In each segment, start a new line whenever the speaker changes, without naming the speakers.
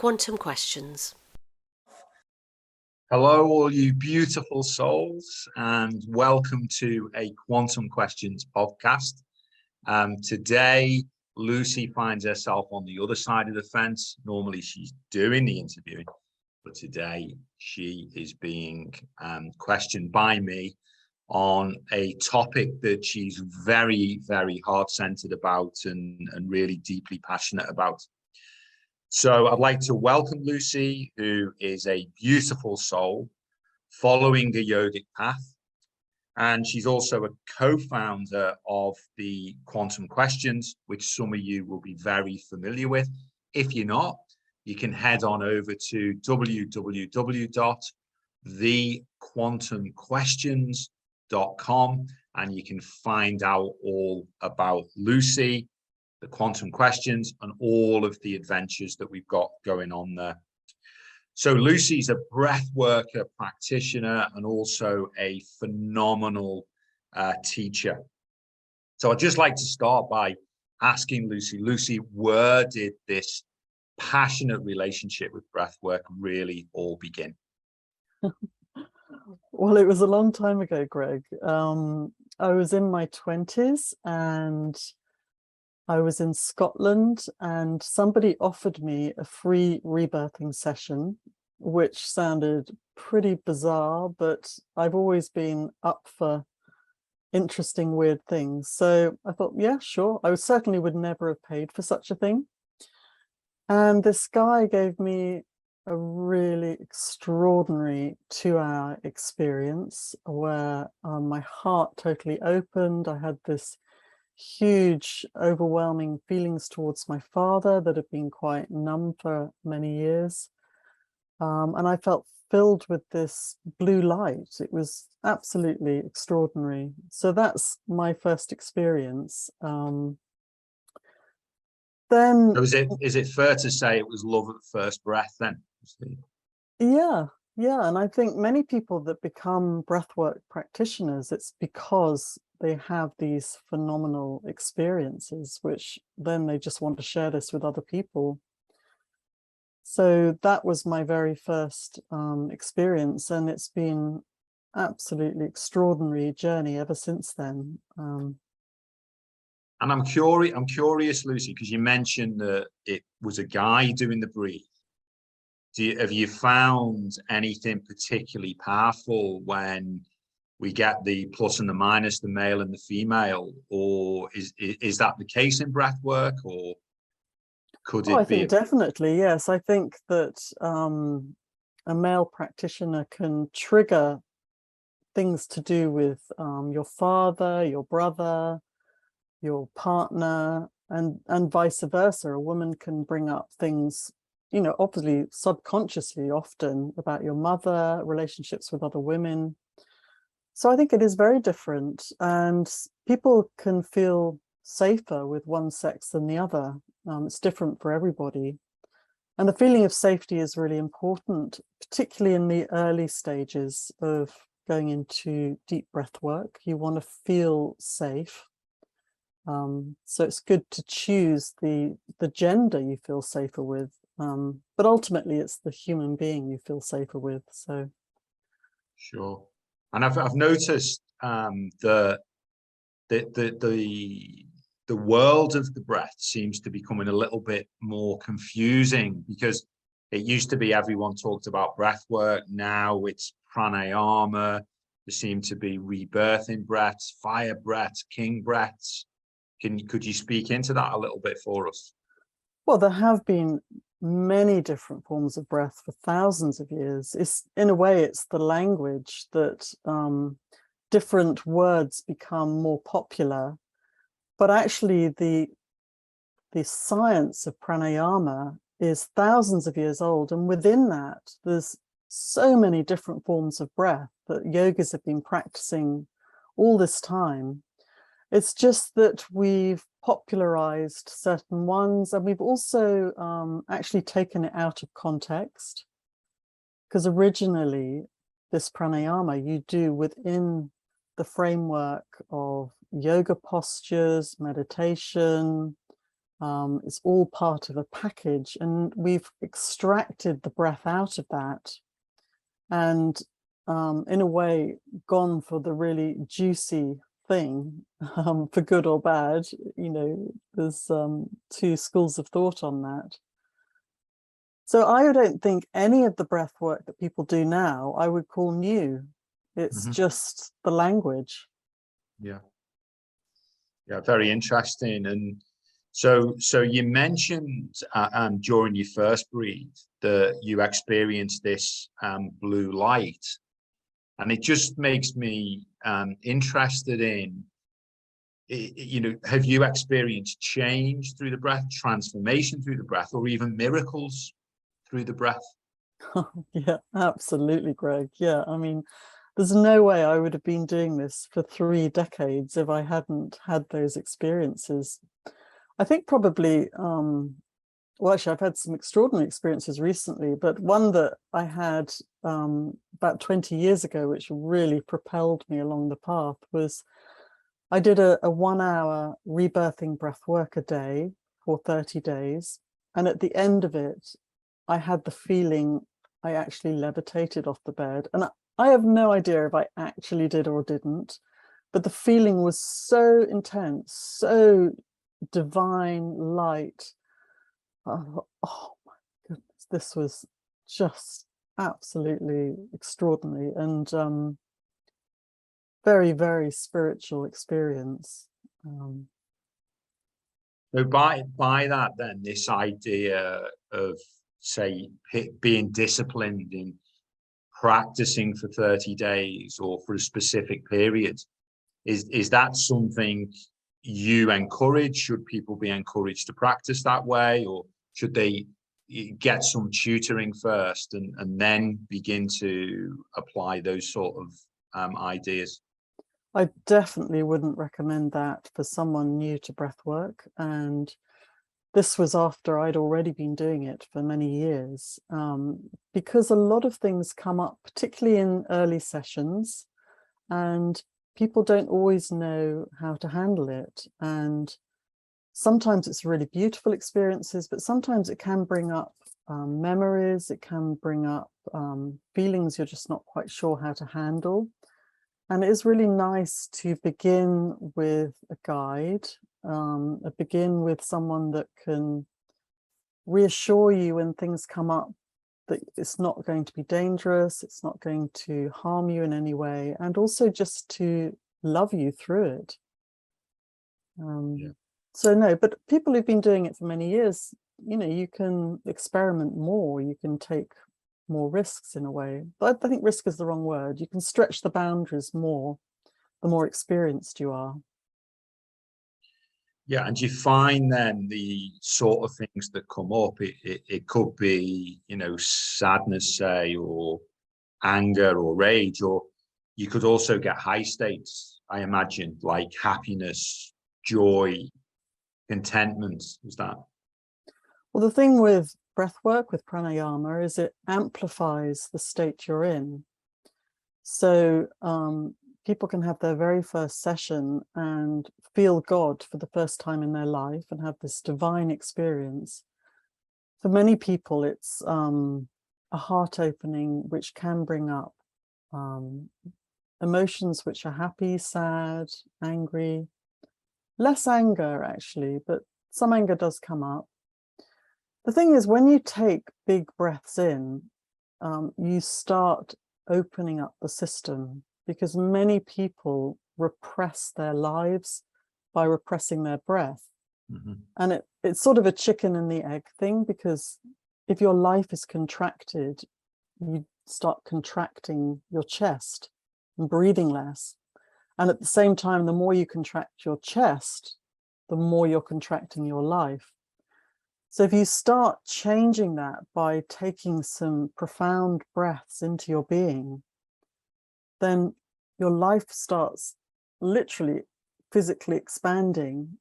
Quantum questions.
Hello, all you beautiful souls, and welcome to a Quantum Questions podcast. Today, Lucy finds herself on the other side of the fence. Normally, she's doing the interviewing, but today she is being questioned by me on a topic that she's very, very heart-centered about and really deeply passionate about. So I'd like to welcome Lucy, who is a beautiful soul following a yogic path. And she's also a co-founder of the Quantum Questions, which some of you will be very familiar with. If you're not, you can head on over to www.thequantumquestions.com and you can find out all about Lucy, the Quantum Questions, and all of the adventures that we've got going on there. So Lucy's a breathworker, practitioner, and also a phenomenal teacher. So I'd just like to start by asking Lucy, where did this passionate relationship with breathwork really all begin?
Well, it was a long time ago, Greg. I was in my 20s and I was in Scotland, and somebody offered me a free rebirthing session, which sounded pretty bizarre, but I've always been up for interesting, weird things. So I thought, yeah, sure. I certainly would never have paid for such a thing. And this guy gave me a really extraordinary 2-hour experience where my heart totally opened. I had this huge, overwhelming feelings towards my father that had been quite numb for many years. And I felt filled with this blue light. It was absolutely extraordinary. So that's my first experience. Then
So is it fair to say it was love at first breath then?
Yeah. And I think many people that become breathwork practitioners, it's because they have these phenomenal experiences, which then they just want to share this with other people. So that was my very first experience, and it's been absolutely extraordinary journey ever since then.
And I'm curious, Lucy, because you mentioned that it was a guy doing the breathe. Have you found anything particularly powerful when we get the plus and the minus, the male and the female, or is that the case in breath work, or could it
I
be?
think definitely, yes. I think that a male practitioner can trigger things to do with your father, your brother, your partner, and vice versa. A woman can bring up things, obviously subconsciously often, about your mother, relationships with other women. So I think it is very different, and people can feel safer with one sex than the other. It's different for everybody. And the feeling of safety is really important, particularly in the early stages of going into deep breath work. You want to feel safe. So it's good to choose the gender you feel safer with. But ultimately, it's the human being you feel safer with. So,
Sure. And I've noticed the world of the breath seems to be becoming a little bit more confusing, because it used to be everyone talked about breath work. Now it's pranayama. There seem to be rebirthing breaths, fire breaths, king breaths. Could you speak into that a little bit for us?
Well, there have been many different forms of breath for thousands of years. In a way, it's the language that different words become more popular. But actually, the science of pranayama is thousands of years old. And within that, there's so many different forms of breath that yogis have been practicing all this time. It's just that we've popularized certain ones, and we've also actually taken it out of context, because originally this pranayama you do within the framework of yoga postures, meditation, It's all part of a package, and we've extracted the breath out of that and in a way gone for the really juicy thing, for good or bad. There's two schools of thought on that. So I don't think any of the breath work that people do now I would call new. It's just the language.
Yeah, very interesting. And so you mentioned during your first breathe that you experienced this blue light, and it just makes me interested in, have you experienced change through the breath, transformation through the breath, or even miracles through the breath?
Yeah, absolutely, Greg. Yeah, I mean, there's no way I would have been doing this for 3 decades if I hadn't had those experiences. I think probably, well, actually, I've had some extraordinary experiences recently, but one that I had about 20 years ago, which really propelled me along the path, was I did a 1-hour rebirthing breath work a day for 30 days. And at the end of it, I had the feeling I actually levitated off the bed. And I have no idea if I actually did or didn't, but the feeling was so intense, so divine light. Oh my goodness, this was just absolutely extraordinary and very, very spiritual experience.
So by that, then, this idea of, say, being disciplined in practicing for 30 days or for a specific period, is that something you encourage? Should people be encouraged to practice that way, or should they get some tutoring first and then begin to apply those sort of ideas?
I definitely wouldn't recommend that for someone new to breathwork. And this was after I'd already been doing it for many years, because a lot of things come up, particularly in early sessions, and people don't always know how to handle it. And sometimes it's really beautiful experiences, but sometimes it can bring up memories, it can bring up feelings you're just not quite sure how to handle. And it is really nice to begin with a guide, begin with someone that can reassure you when things come up, that it's not going to be dangerous, it's not going to harm you in any way, and also just to love you through it. So no, but people who've been doing it for many years, you can experiment more, you can take more risks in a way. But I think risk is the wrong word. You can stretch the boundaries more, the more experienced you are.
Yeah, and you find then the sort of things that come up, it could be, sadness, say, or anger or rage, or you could also get high states, I imagine, like happiness, joy, contentment. Is that?
Well, the thing with breath work, with pranayama, is it amplifies the state you're in. So people can have their very first session and feel God for the first time in their life and have this divine experience. For many people, it's a heart opening, which can bring up emotions which are happy, sad, angry, less anger actually, but some anger does come up. The thing is, when you take big breaths in, you start opening up the system, because many people repress their lives by repressing their breath. And it's sort of a chicken and the egg thing, because if your life is contracted, you start contracting your chest and breathing less. And at the same time, the more you contract your chest, the more you're contracting your life. So if you start changing that by taking some profound breaths into your being, then your life starts literally physically expanding.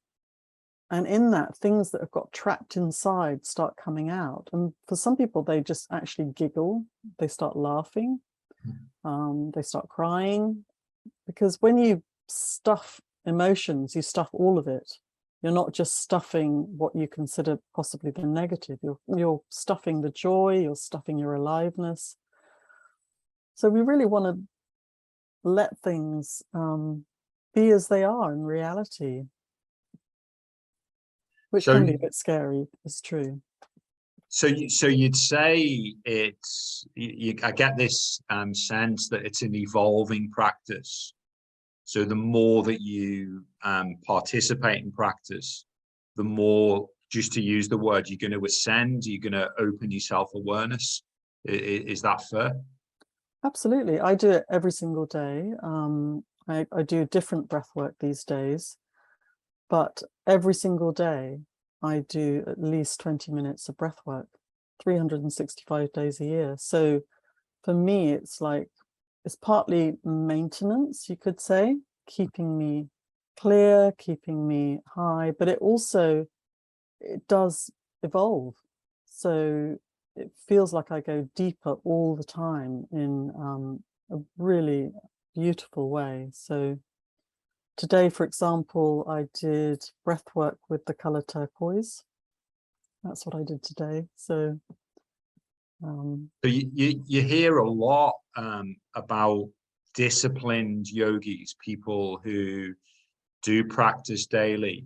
And in that, things that have got trapped inside start coming out. And for some people, they just actually giggle, they start laughing, they start crying. Because when you stuff emotions, you stuff all of it. You're not just stuffing what you consider possibly the negative. You're stuffing the joy, you're stuffing your aliveness. So we really want to let things be as they are in reality, which can be a bit scary. It's true.
So you'd say it's, I get this sense that it's an evolving practice. So the more that you participate in practice, the more, just to use the word, you're going to ascend, you're going to open your self-awareness. Is that fair?
Absolutely. I do it every single day. I do different breath work these days, but every single day I do at least 20 minutes of breath work, 365 days a year. So for me, it's partly maintenance, you could say, keeping me clear, keeping me high, but it does evolve. So it feels like I go deeper all the time in a really beautiful way. So today, for example, I did breath work with the color turquoise. That's what I did today. So
you hear a lot about disciplined yogis, people who do practice daily.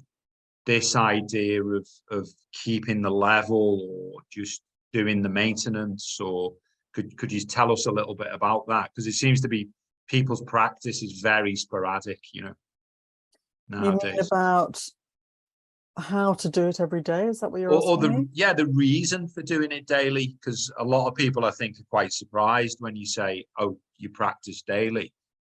This idea of keeping the level, or just doing the maintenance, or could you tell us a little bit about that? Because it seems to be people's practice is very sporadic, nowadays.
You mean about how to do it every day? Is that what you're
or
asking me?
the reason for doing it daily? Because a lot of people, I think, are quite surprised when you say, oh, you practice daily,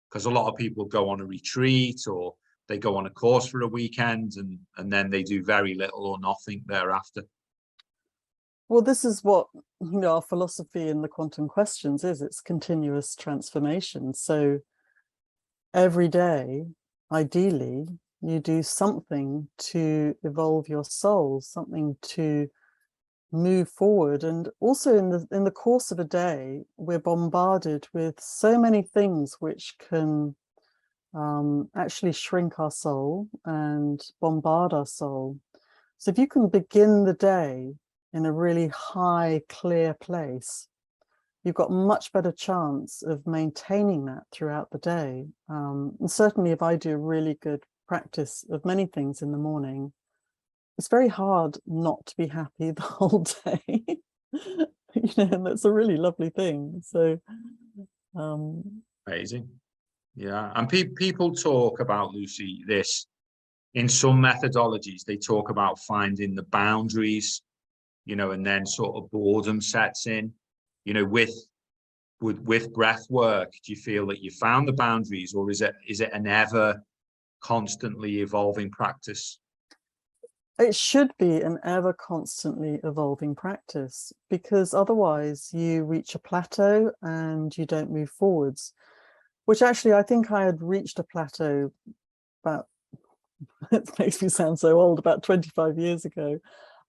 because a lot of people go on a retreat, or they go on a course for a weekend, and then they do very little or nothing thereafter.
Well, this is what our philosophy in the quantum questions is. It's continuous transformation. So every day, ideally, you do something to evolve your soul, something to move forward. And also in the course of a day, we're bombarded with so many things which can actually shrink our soul and bombard our soul. So if you can begin the day in a really high, clear place, you've got much better chance of maintaining that throughout the day. And certainly if I do a really good practice of many things in the morning, it's very hard not to be happy the whole day. And that's a really lovely thing. So
Amazing. Yeah. And people talk about, Lucy, this in some methodologies, they talk about finding the boundaries, and then sort of boredom sets in, with breath work. Do you feel that you found the boundaries, or is it an ever constantly evolving practice?
It should be an ever constantly evolving practice, because otherwise you reach a plateau and you don't move forwards, which actually I think I had reached a plateau about, it makes me sound so old, about 25 years ago.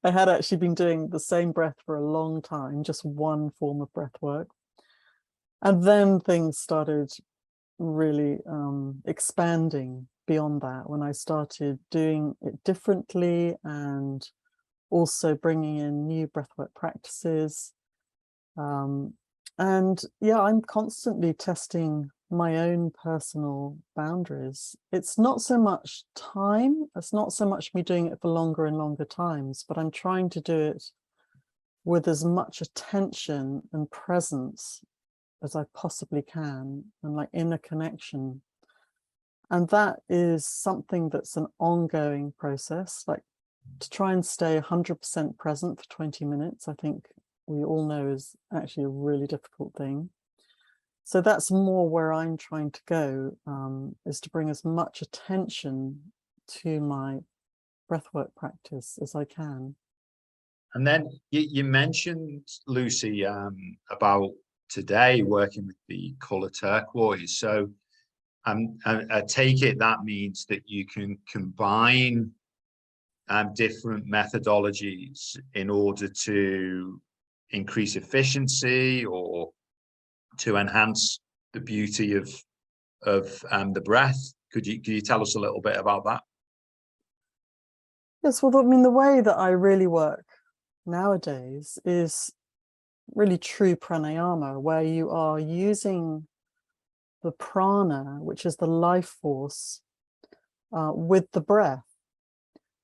I had actually been doing the same breath for a long time, just one form of breath work. And then things started really expanding beyond that when I started doing it differently, and also bringing in new breathwork practices. And yeah, I'm constantly testing my own personal boundaries. It's not so much time, it's not so much me doing it for longer and longer times, but I'm trying to do it with as much attention and presence as I possibly can, and like inner connection. And that is something that's an ongoing process. Like, to try and stay 100% present for 20 minutes, I think we all know is actually a really difficult thing. So that's more where I'm trying to go, is to bring as much attention to my breathwork practice as I can. And
then you mentioned, Lucy, about today working with the color turquoise. So I take it that means that you can combine different methodologies in order to increase efficiency, or to enhance the beauty of the breath. Could you tell us a little bit about that?
Yes, well, I mean, the way that I really work nowadays is really true pranayama, where you are using the prana, which is the life force, with the breath.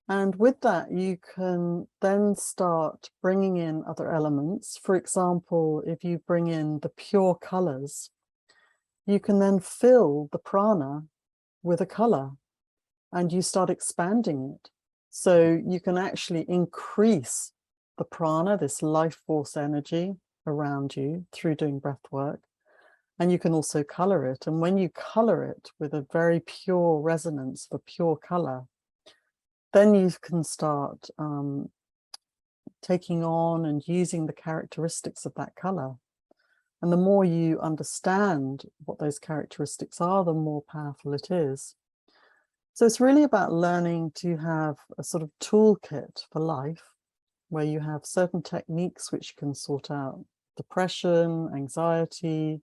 And with that, you can then start bringing in other elements. For example, if you bring in the pure colors, you can then fill the prana with a color and you start expanding it. So you can actually increase the prana, this life force energy around you through doing breath work. And you can also color it. And when you color it with a very pure resonance of a pure color, then you can start taking on and using the characteristics of that color. And the more you understand what those characteristics are, the more powerful it is. So it's really about learning to have a sort of toolkit for life, where you have certain techniques which can sort out depression, anxiety,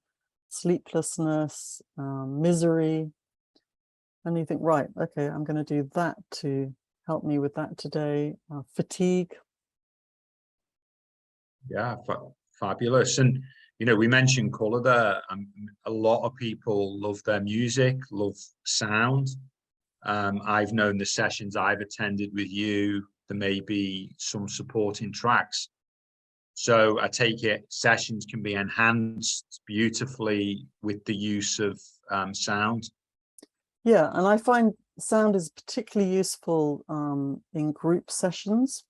sleeplessness, misery. And you think, right, okay, I'm going to do that to help me with that today. Fatigue.
Yeah, fabulous. And, you know, we mentioned color there. A lot of people love their music, love sound. I've known the sessions I've attended with you, there may be some supporting tracks. So I take it sessions can be enhanced beautifully with the use of sound.
Yeah, and I find sound is particularly useful in group sessions,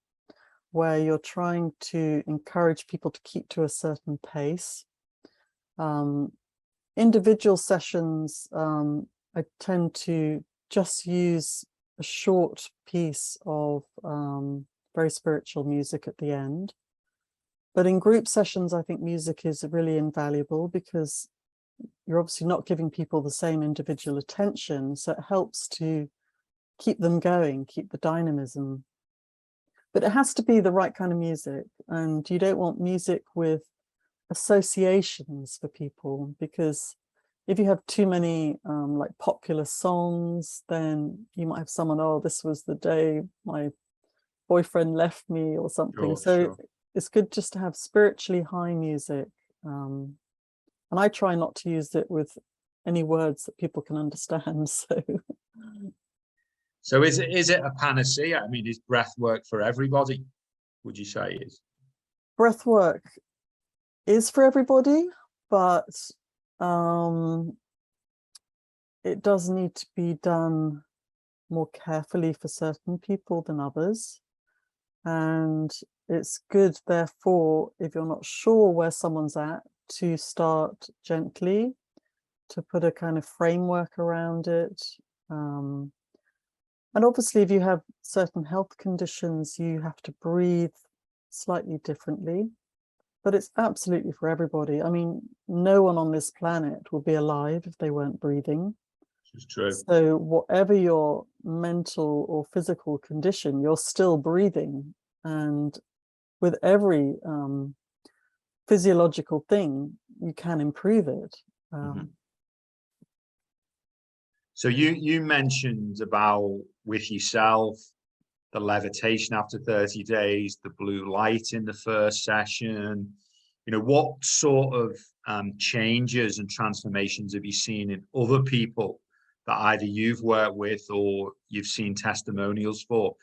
where you're trying to encourage people to keep to a certain pace. Individual sessions, I tend to just use a short piece of very spiritual music at the end. But in group sessions, I think music is really invaluable because you're obviously not giving people the same individual attention. So it helps to keep them going, keep the dynamism. But it has to be the right kind of music. And you don't want music with associations for people, because if you have too many like popular songs, then you might have someone, oh, this was the day my boyfriend left me or something. So it's good just to have spiritually high music. And I try not to use it with any words that people can understand.
So is it a panacea? I mean, is breath work for everybody? Would you say is?
Breath work is for everybody, but it does need to be done more carefully for certain people than others. And it's good, therefore, if you're not sure where someone's at, to start gently, to put a kind of framework around it. And obviously, if you have certain health conditions, you have to breathe slightly differently. But it's absolutely for everybody. I mean, no one on this planet would be alive if they weren't breathing.
It's true.
So whatever your mental or physical condition, you're still breathing. And with every physiological thing, you can improve it.
So you mentioned about with yourself, the levitation after 30 days, the blue light in the first session. You know, what sort of changes and transformations have you seen in other people that either you've worked with or you've seen testimonials for?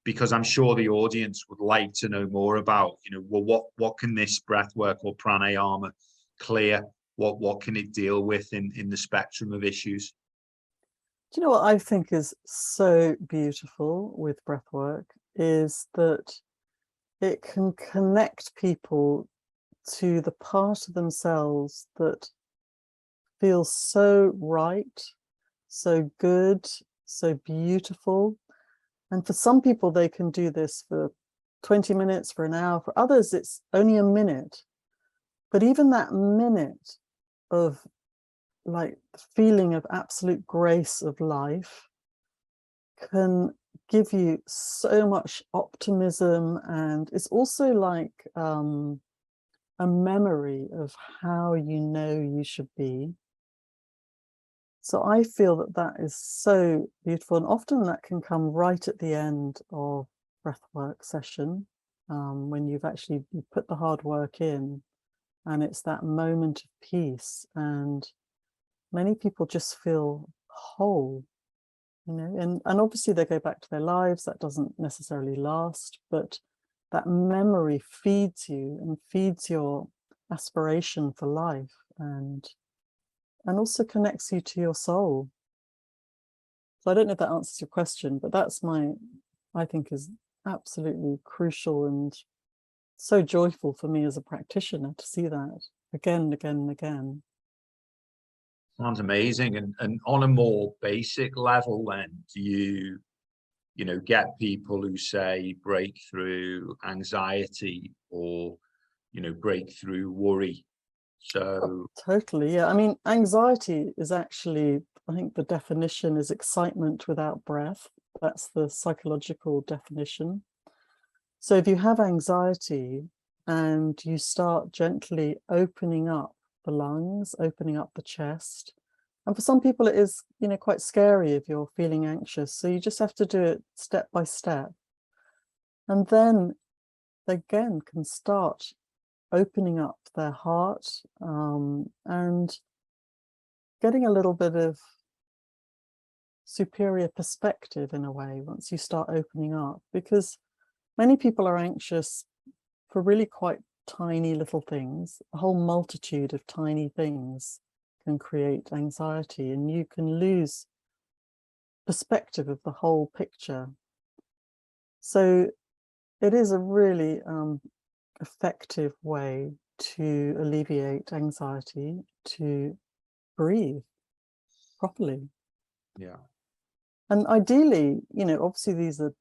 Because I'm sure the audience would like to know more about, you know, well, what can this breath work or pranayama clear? What can it deal with in the spectrum of issues?
Do you know what I think is so beautiful with breathwork is that it can connect people to the part of themselves that feels so right, so good, so beautiful. And for some people, they can do this for 20 minutes, for an hour. For others, it's only a minute. But even that minute of like the feeling of absolute grace of life can give you so much optimism, and it's also like a memory of how you know you should be. So I feel that that is so beautiful, and often that can come right at the end of breathwork session, when you put the hard work in, and it's that moment of peace, and many people just feel whole, and obviously they go back to their lives. That doesn't necessarily last, but that memory feeds you and feeds your aspiration for life, and also connects you to your soul. So I don't know if that answers your question, but that's I think is absolutely crucial and so joyful for me as a practitioner to see that again and again and again.
Sounds amazing. And on a more basic level, then, do you get people who say breakthrough anxiety or, breakthrough worry? So
Totally, yeah. I mean, anxiety is actually, I think the definition is excitement without breath. That's the psychological definition. So if you have anxiety and you start gently opening up the lungs, opening up the chest, and for some people it is, quite scary if you're feeling anxious. So you just have to do it step by step. And then they again can start opening up their heart, and getting a little bit of superior perspective in a way once you start opening up, because many people are anxious for really quite tiny little things. A whole multitude of tiny things can create anxiety, and you can lose perspective of the whole picture. So it is a really effective way to alleviate anxiety, to breathe properly.
yeah.
And ideally, obviously these are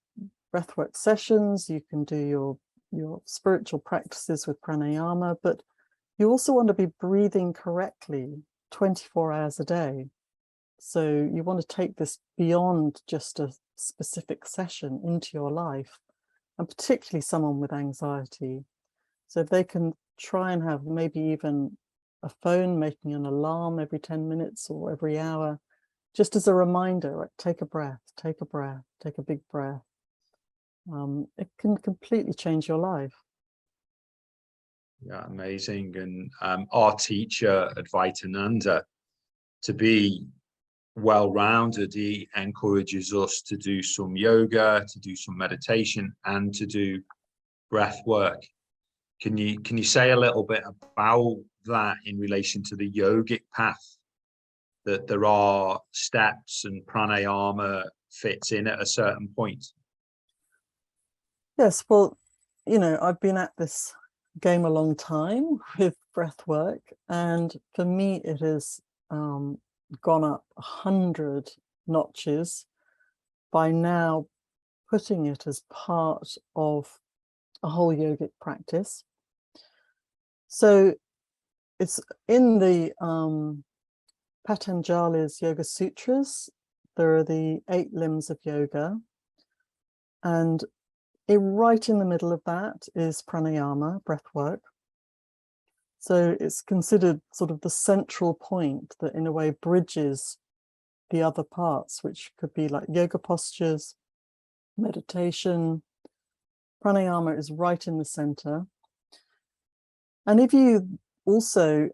breathwork sessions. You can do your spiritual practices with pranayama, but you also want to be breathing correctly 24 hours a day. So you want to take this beyond just a specific session into your life, and particularly someone with anxiety. So if they can try and have maybe even a phone making an alarm every 10 minutes or every hour, just as a reminder, like, take a breath, take a breath, take a big breath. It can completely change your life.
Yeah, amazing. And our teacher, Advaitananda, to be well-rounded, he encourages us to do some yoga, to do some meditation, and to do breath work. Can you say a little bit about that in relation to the yogic path? That there are steps and pranayama fits in at a certain point.
Yes, well, I've been at this game a long time with breath work, and for me it has gone up 100 notches by now putting it as part of a whole yogic practice. So it's in the Patanjali's Yoga Sutras. There are the 8 limbs of yoga, and right in the middle of that is pranayama, breath work. So it's considered sort of the central point that in a way bridges the other parts, which could be like yoga postures, meditation. Pranayama is right in the center. And if you also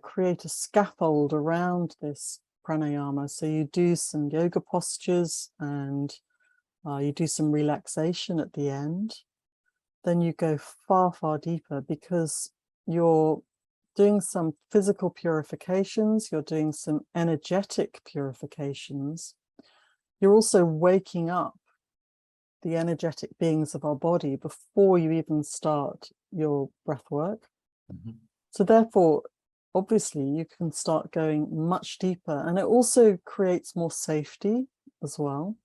create a scaffold around this pranayama, so you do some yoga postures and you do some relaxation at the end, then you go far, far deeper, because you're doing some physical purifications, you're doing some energetic purifications. You're also waking up the energetic beings of our body before you even start your breath work.
Mm-hmm.
So therefore, obviously, you can start going much deeper, and it also creates more safety as well.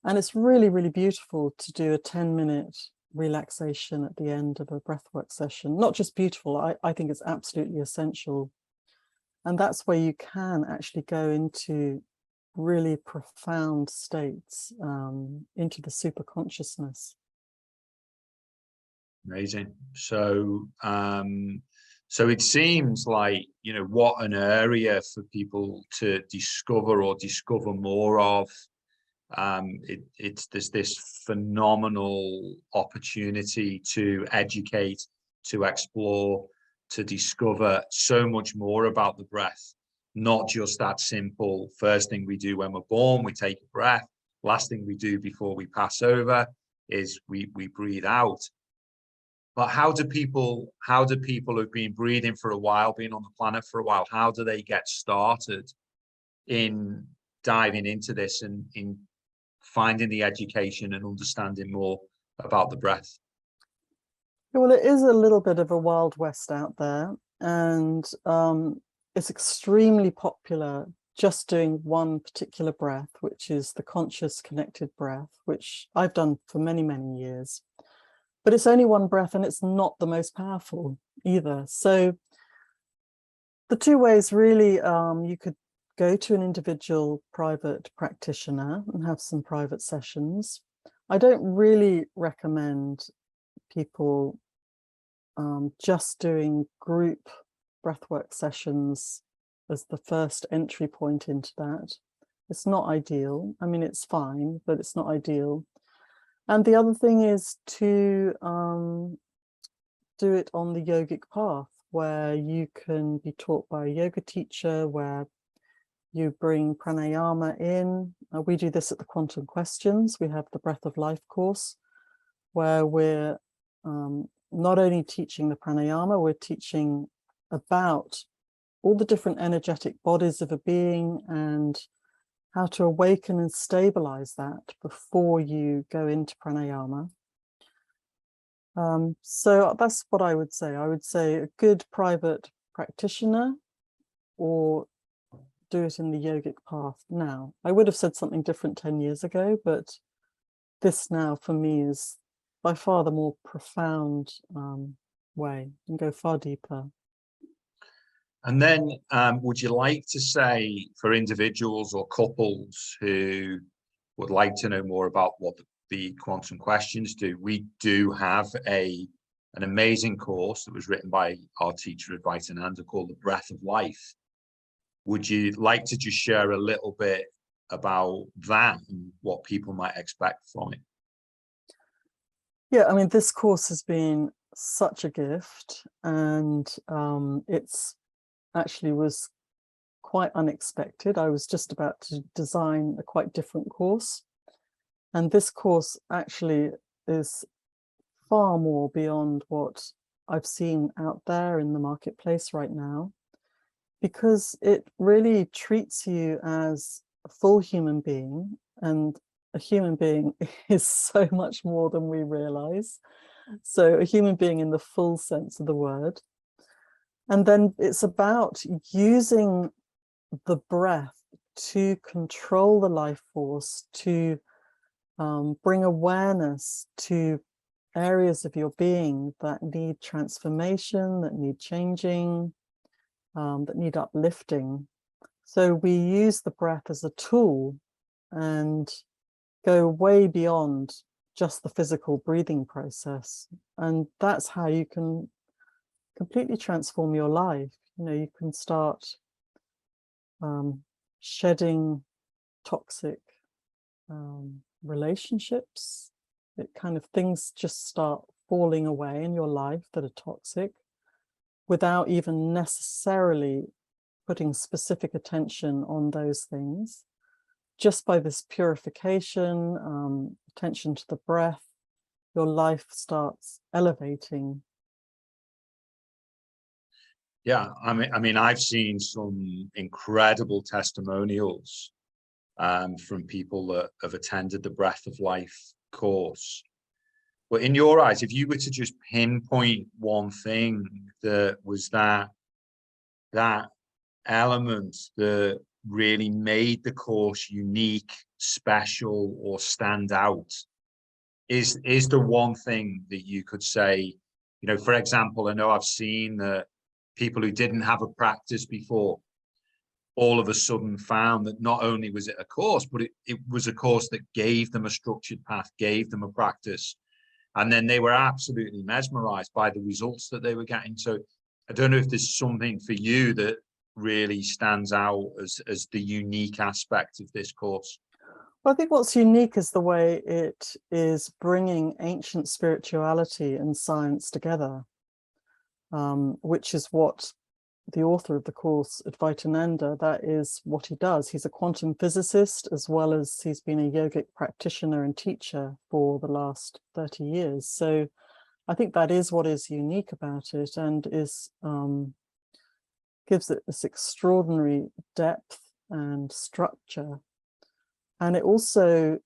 And it's really, really beautiful to do a 10-minute relaxation at the end of a breathwork session. Not just beautiful, I think it's absolutely essential. And that's where you can actually go into really profound states, into the super consciousness.
Amazing. So So it seems like, you know, what an area for people to discover or discover more of. There's this phenomenal opportunity to educate, to explore, to discover so much more about the breath, not just that simple first thing we do when we're born, we take a breath, last thing we do before we pass over is we breathe out. But how do people who've been breathing for a while, been on the planet for a while, how do they get started in diving into this and in finding the education and understanding more about the breath?
Well, it is a little bit of a Wild West out there, and it's extremely popular just doing one particular breath, which is the conscious connected breath, which I've done for many, many years. But it's only one breath, and it's not the most powerful either. So the two ways really, you could go to an individual private practitioner and have some private sessions. I don't really recommend people just doing group breathwork sessions as the first entry point into that. It's not ideal. I mean, it's fine, but it's not ideal. And the other thing is to do it on the yogic path, where you can be taught by a yoga teacher, where you bring pranayama in. We do this at the Quantum Questions. We have the Breath of Life course, where we're not only teaching the pranayama, we're teaching about all the different energetic bodies of a being and how to awaken and stabilize that before you go into pranayama. So that's what I would say. I would say a good private practitioner, or do it in the yogic path now. I would have said something different 10 years ago, but this now for me is by far the more profound way, and go far deeper.
And then would you like to say, for individuals or couples who would like to know more about what the Quantum Questions do, we do have an amazing course that was written by our teacher Advaitananda called The Breath of Life. Would you like to just share a little bit about that and what people might expect from it?
Yeah, I mean, this course has been such a gift, and it's actually was quite unexpected. I was just about to design a quite different course, and this course actually is far more beyond what I've seen out there in the marketplace right now, because it really treats you as a full human being, and a human being is so much more than we realize. So a human being in the full sense of the word. And then it's about using the breath to control the life force, to bring awareness to areas of your being that need transformation, that need changing, that need uplifting. So we use the breath as a tool and go way beyond just the physical breathing process. And that's how you can completely transform your life. You know, you can start shedding toxic relationships. It kind of things just start falling away in your life that are toxic, without even necessarily putting specific attention on those things. Just by this purification, attention to the breath, your life starts elevating.
Yeah, I mean, I've seen some incredible testimonials from people that have attended the Breath of Life course. But in your eyes, if you were to just pinpoint one thing that was that element that really made the course unique, special, or stand out, is the one thing that you could say, you know, for example, I know I've seen that people who didn't have a practice before all of a sudden found that not only was it a course, but it was a course that gave them a structured path, gave them a practice. And then they were absolutely mesmerized by the results that they were getting. So I don't know if there's something for you that really stands out as the unique aspect of this course.
Well, I think what's unique is the way it is bringing ancient spirituality and science together, which is what the author of the course, Advaitananda, that is what he does. He's a quantum physicist, as well as he's been a yogic practitioner and teacher for the last 30 years. So I think that is what is unique about it, and is gives it this extraordinary depth and structure. And it also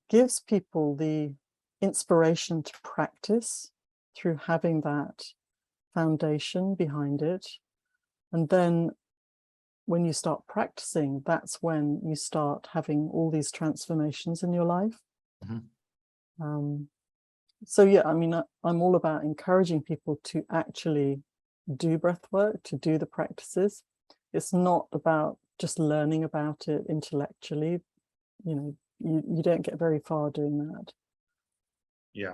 gives people the inspiration to practice through having that foundation behind it. And then when you start practicing, that's when you start having all these transformations in your life. So yeah, I mean, I'm all about encouraging people to actually do breath work, to do the practices. It's not about just learning about it intellectually. You know, you don't get very far doing that.
Yeah.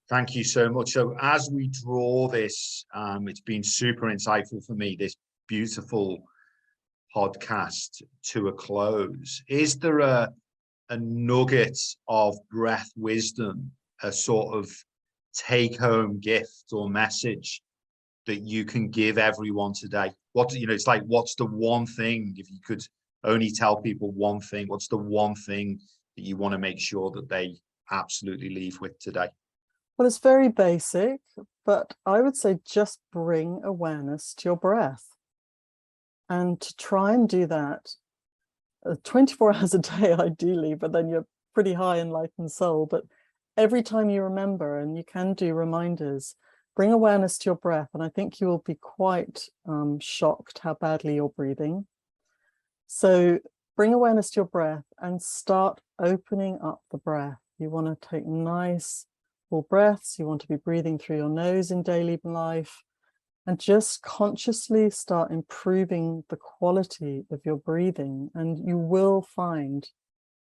Thank you so much. So as we draw this, it's been super insightful for me, this beautiful podcast to a close. Is there a nugget of breath wisdom, a sort of take-home gift or message that you can give everyone today? It's like, what's the one thing, if you could only tell people one thing, what's the one thing that you want to make sure that they absolutely leave with today?
Well, it's very basic, but I would say just bring awareness to your breath, and to try and do that 24 hours a day, ideally, but then you're pretty high enlightened soul. But every time you remember, and you can do reminders, bring awareness to your breath, and I think you will be quite shocked how badly you're breathing. So bring awareness to your breath and start opening up the breath. You want to take nice full breaths. You want to be breathing through your nose in daily life, and just consciously start improving the quality of your breathing. And you will find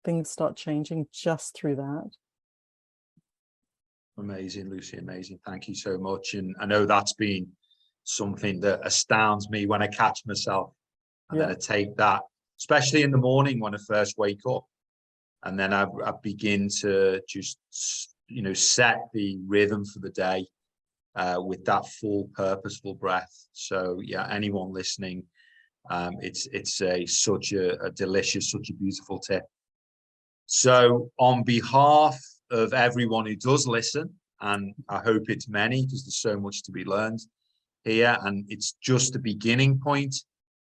things start changing just through that.
Amazing, Lucy, amazing. Thank you so much. And I know that's been something that astounds me when I catch myself. And then I take that, especially in the morning when I first wake up. And then I begin to just, set the rhythm for the day with that full purposeful breath. So yeah, anyone listening, it's such a delicious, such a beautiful tip. So on behalf of everyone who does listen, and I hope it's many, because there's so much to be learned here, and it's just a beginning point.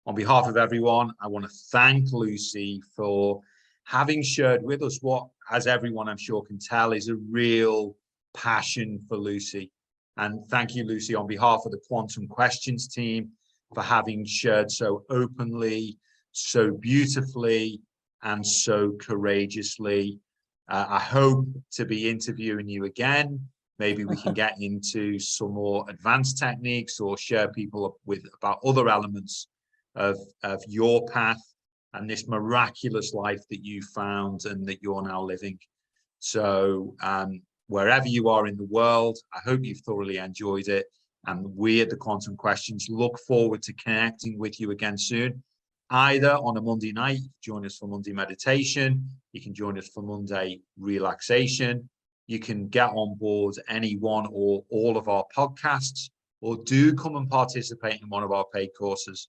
On behalf of everyone, I want to thank Lucy for having shared with us what, as everyone I'm sure can tell, is a real passion for Lucy. And thank you, Lucy, on behalf of the Quantum Questions team, for having shared so openly, so beautifully, and so courageously. I hope to be interviewing you again. Maybe we can get into some more advanced techniques, or share people about other elements of your path and this miraculous life that you found and that you're now living. So wherever you are in the world, I hope you've thoroughly enjoyed it. And we at the Quantum Questions look forward to connecting with you again soon, either on a Monday night. Join us for Monday meditation. You can join us for Monday relaxation. You can get on board any one or all of our podcasts, or do come and participate in one of our paid courses,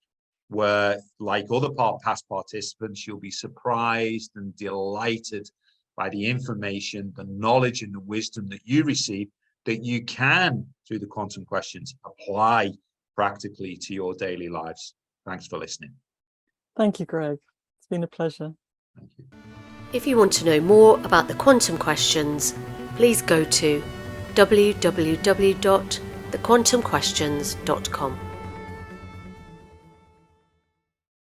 where, like other past participants, you'll be surprised and delighted by the information, the knowledge, and the wisdom that you receive, that you can, through the Quantum Questions, apply practically to your daily lives. Thanks for listening.
Thank you, Greg. It's been a pleasure.
Thank you.
If you want to know more about the Quantum Questions, please go to www.thequantumquestions.com.